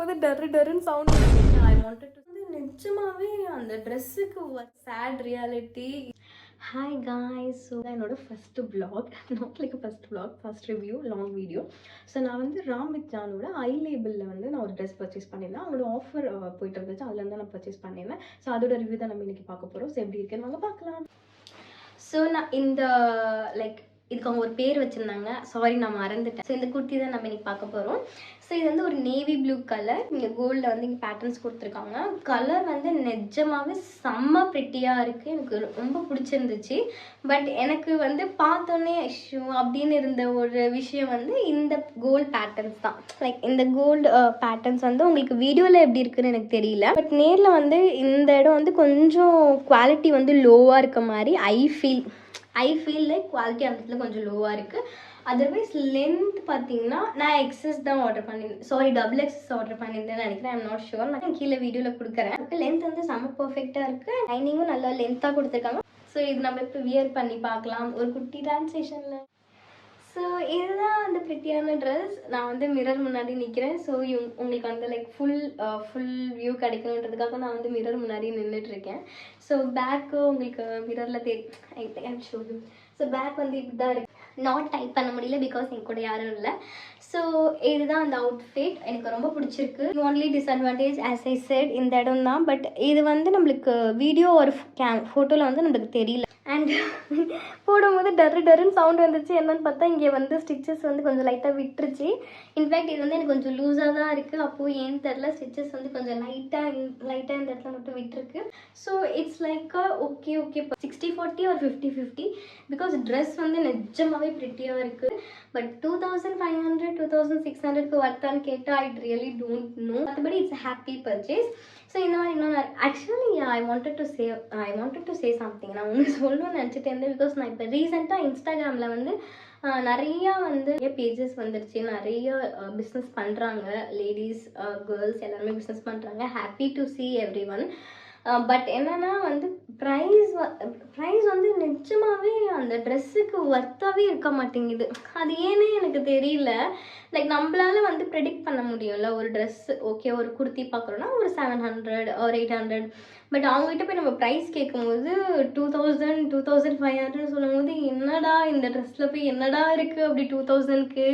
போடும்போது டர்ன்னு sound. I wanted to நிஜமாவே அந்த ட்ரெஸ்ஸுக்கு sad reality. Hi guys, so என்னோட first vlog, not like first vlog, first review, long video. So நான் வந்து ராம் வித் ஜானோட ஐ லேபிளில் வந்து நான் ஒரு ட்ரெஸ் பர்ச்சேஸ் பண்ணியிருந்தேன். அவங்களோட ஆஃபர் போயிட்டு இருந்துச்சு, அதுலேருந்து நான் பர்ச்சேஸ் பண்ணியிருந்தேன். ஸோ அதோட ரிவ்யூ தான் நம்ம இன்றைக்கி பார்க்க போகிறோம். ஸோ எப்படி இருக்குன்னு வாங்க பார்க்கலாம். ஸோ நான் இந்த லைக் இதுக்கு அவங்க ஒரு பேர் வச்சுருந்தாங்க, சாரி நான் மறந்துட்டேன். ஸோ இந்த குர்த்தி தான் நம்ம இன்றைக்கி பார்க்க போகிறோம். ஸோ இது வந்து ஒரு நேவி ப்ளூ கலர், இங்கே கோல்டில் வந்து இங்கே பேட்டர்ன்ஸ் கொடுத்துருக்காங்க. கலர் வந்து நிஜமாகவே செம்ம ப்ரிட்டியாக இருக்குது, எனக்கு ரொம்ப பிடிச்சிருந்துச்சு. பட் எனக்கு வந்து பார்த்தோன்னே ஷூ அப்படின்னு இருந்த ஒரு விஷயம் வந்து இந்த கோல்டு பேட்டர்ன்ஸ் தான். லைக் இந்த கோல்டு பேட்டர்ன்ஸ் வந்து உங்களுக்கு வீடியோவில் எப்படி இருக்குன்னு எனக்கு தெரியல, பட் நேரில் வந்து இந்த இடம் வந்து கொஞ்சம் குவாலிட்டி வந்து லோவாக இருக்க மாதிரி ஐ ஃபீல் லைக் குவாலிட்டி அந்த இடத்துல கொஞ்சம் லோவாக இருக்குது. அதர்வைஸ் லென்த் பார்த்தீங்கன்னா நான் எக்ஸஸ் தான் ஆர்டர் பண்ணியிருந்தேன், சாரி டபுள் எக்ஸஸ் ஆர்டர் பண்ணியிருந்தேன்னு நினைக்கிறேன். ஐம் நாட் ஷுர், நான் கீழே வீடியோவில் கொடுக்குறேன். லென்த் வந்து செம்ம பர்ஃபெக்டாக இருக்குது, லைனிங்கும் நல்லா லென்த்தாக கொடுத்துருக்காங்க. ஸோ இது நம்ம இப்போ வியர் பண்ணி பார்க்கலாம் ஒரு குட்டி ட்ரான்ஸ்லேஷனில். ஸோ இதுதான் அந்த ப்ரிட்டியான ட்ரெஸ். நான் வந்து மிரர் முன்னாடி நிற்கிறேன். ஸோ உங்களுக்கு வந்து லைக் ஃபுல் வியூ கிடைக்கணுன்றதுக்காக நான் வந்து மிரர் முன்னாடி நின்றுட்டுருக்கேன். ஸோ பேக்கு உங்களுக்கு மிரரில் ஷோ யூ. ஸோ பேக் வந்து இப்படி தான் இருக்குது, நாட் டைப் பண்ண முடியல பிகாஸ் என் கூட யாரும் இல்லை. ஸோ இதுதான் அந்த அவுட்ஃபிட், எனக்கு ரொம்ப பிடிச்சிருக்கு. Only disadvantage as I set இந்த இடம் தான். பட் இது வந்து நம்மளுக்கு வீடியோ ஒரு ஃபோட்டோவில் வந்து நம்மளுக்கு தெரியல. அண்ட் போடும்போது டர்ன்னு சவுண்ட் வந்துச்சு. என்னன்னு பார்த்தா இங்கே வந்து ஸ்டிச்சஸ் வந்து கொஞ்சம் லைட்டாக விட்டுருச்சு. இன்ஃபேக்ட் இது வந்து எனக்கு கொஞ்சம் லூஸாக தான் இருக்குது. அப்போது ஏன்னு தெரில, ஸ்டிச்சஸ் வந்து கொஞ்சம் லைட்டாக இந்த இடத்துல மட்டும் விட்டுருக்கு. ஸோ இட்ஸ் லைக் ஓகே 60-40 ஒரு 50-50 பிகாஸ் ட்ரெஸ் வந்து நிஜமாகவே ப்ரிட்டியாக இருக்குது. பட் 2500 2600க்கு வர்த்தான்னு கேட்டால் ஐ ரியலி டோன்ட் நோ. மற்றபடி இட்ஸ் ஹாப்பி பர்ச்சேஸ். ஸோ இந்த மாதிரி இன்னொன்று actually I wanted to say something. நான் ஒன்று சொல்லணும்னு நினச்சிட்டு இருந்தேன் பிகாஸ் நான் இப்போ ரீசெண்டாக இன்ஸ்டாகிராமில் வந்து நிறையா வந்து பேஜஸ் வந்துருச்சு, நிறைய பிஸ்னஸ் பண்ணுறாங்க, லேடிஸ் கேர்ள்ஸ் எல்லாருமே பிஸ்னஸ் பண்ணுறாங்க. Happy to see everyone. But என்னென்னா வந்து ப்ரைஸ் வந்து நிஜமாகவே அந்த ட்ரெஸ்ஸுக்கு ஒர்த்தாகவே இருக்க மாட்டேங்குது. அது ஏன்னே எனக்கு தெரியல. லைக் நம்மளால வந்து ப்ரெடிக்ட் பண்ண முடியும்ல, ஒரு ட்ரெஸ்ஸு ஓகே ஒரு குர்த்தி பார்க்குறோன்னா ஒரு 700 ஒரு 800. பட் அவங்ககிட்ட போய் நம்ம ப்ரைஸ் கேட்கும்போது 2000 2500 சொல்லும் போது என்னடா இந்த ட்ரெஸ்ஸில் போய் என்னடா இருக்குது அப்படி 2000க்கு.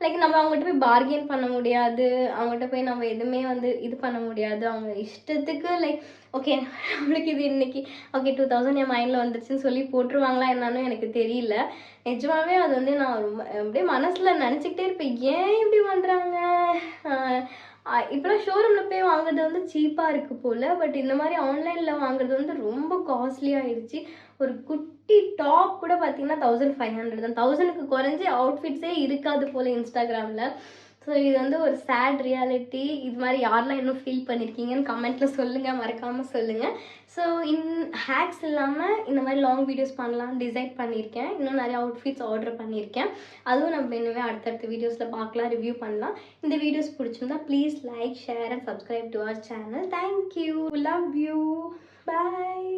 லைக் நம்ம அவங்ககிட்ட போய் பார்கெயின் பண்ண முடியாது, அவங்ககிட்ட போய் நம்ம எதுவுமே வந்து இது பண்ண முடியாது. அவங்க இஷ்டத்துக்கு லைக் ஓகே நம்மளுக்கு இது இன்னைக்கு ஓகே 2000 என் மைண்டில் வந்துருச்சுன்னு சொல்லி போட்டுருவாங்களா என்னன்னு எனக்கு தெரியல. நிஜமாவே அது வந்து நான் ரொம்ப அப்படியே மனசில் நினச்சிக்கிட்டே இருப்பேன், ஏன் இப்படி பண்ணுறாங்க. இப்போலாம் ஷோரூமில் போய் வாங்குறது வந்து சீப்பாக இருக்குது போல், பட் இந்த மாதிரி ஆன்லைனில் வாங்குறது வந்து ரொம்ப காஸ்ட்லியாகிடுச்சு. ஒரு குட்டி டாப் கூட பார்த்தீங்கன்னா 1500 தான், 1000க்கு குறைஞ்சி அவுட்ஃபிட்ஸே இருக்காது போல் இன்ஸ்டாகிராமில். ஸோ இது வந்து ஒரு சேட் ரியாலிட்டி. இது மாதிரி யாரெல்லாம் இன்னும் ஃபீல் பண்ணியிருக்கீங்கன்னு கமெண்ட்டில் சொல்லுங்கள், மறக்காமல் சொல்லுங்கள். ஸோ ஹேக்ஸ் இல்லாமல் இந்த மாதிரி லாங் வீடியோஸ் பண்ணலாம் டிசைட் பண்ணியிருக்கேன். இன்னும் நிறைய அவுட்ஃபிட்ஸ் ஆர்டர் பண்ணியிருக்கேன், அதுவும் நம்ம இன்னுமே அடுத்தடுத்த வீடியோஸில் பார்க்கலாம், ரிவ்யூ பண்ணலாம். இந்த வீடியோஸ் பிடிச்சிருந்தா please like, share and subscribe to our channel. Thank you, love you, bye.